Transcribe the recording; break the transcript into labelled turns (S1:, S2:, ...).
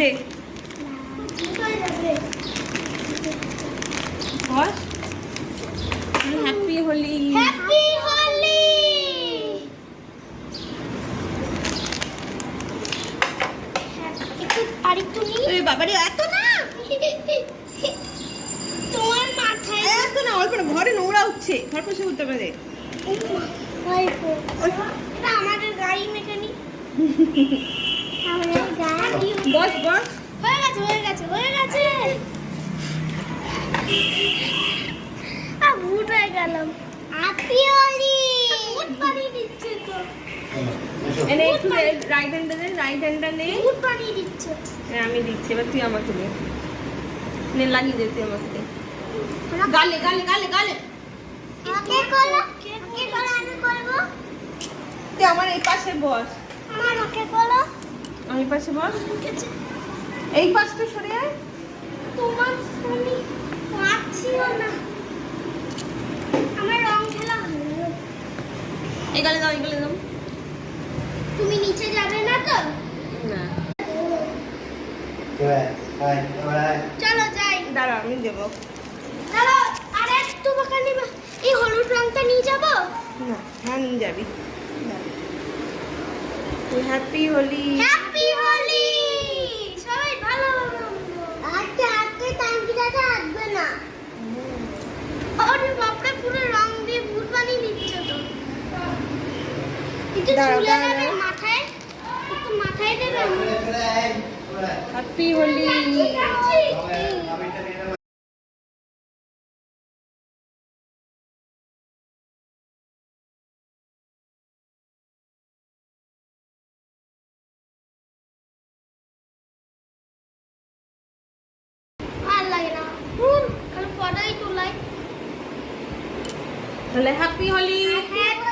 S1: দে বস happy Holi.
S2: Happy Holi. আরেকটু নি।
S1: এই বাবারে এত না,
S2: তোমার মাথায়
S1: এত না, অল্প না, ঘরে নোংরা উঠছে, ঘর পরিষ্কার করতে পারে।
S2: আমাদের গাড়ি মেকানিক। আমাদের গাড়ি
S1: বস বস
S2: হয়ে গেছে হয়ে গেছে হয়ে গেছে। ভূত হয়ে গেলাম। হ্যাপি হোলি। ভূত বানিয়ে দিচ্ছে তো।
S1: এনে একটু রাইট হ্যান্ডটা দে, রাইট হ্যান্ডটা নে।
S2: ভূত বানিয়ে দিচ্ছে।
S1: হ্যাঁ আমি দিচ্ছি, এবার তুই আমাকে দে, নে লাগিয়ে দে তুই আমাকে দে। গালে গালে গালে গালে
S2: কে করলো? কে করলো? আমি করবো।
S1: তুই আমার এই পাশে বস,
S2: আমার ওকে করলো।
S1: আমি পাশে বস, এই পাশটা সরে আয়।
S2: তোমার আমি পাচ্ছিও না। আমার রং খেলা হলো।
S1: এই গালে দাও, এই গালে দাও।
S2: তুমি নিচে যাবে না তো?
S1: না
S2: চলো যাই।
S1: দাঁড়া আমি দেবো।
S2: চলো আর একটু বাঁকা নিবা। এই হলুদ রংটা নিয়ে যাবো।
S1: না হ্যাঁ নিয়ে যাবি। হ্যাপি হোলি।
S2: হ্যাপি হোলি। সবাই ভালো আজকে আজকে টাঙ্কিটাটা আসবে না। আরে বাপরে পুরো রং দিয়ে ভূত বানিয়ে দিচ্ছে তো। একটু
S1: দাঁড়াও,
S2: চুলে
S1: দাঁড়াও।
S2: দেবে মাথায়, একটু মাথায় দেবে।
S1: হ্যাপি হোলি।
S2: আর লাগে না পুরো খালি ফটোই তোলাই।
S1: তাহলে হ্যাপি হোলি।
S2: হ্যাপি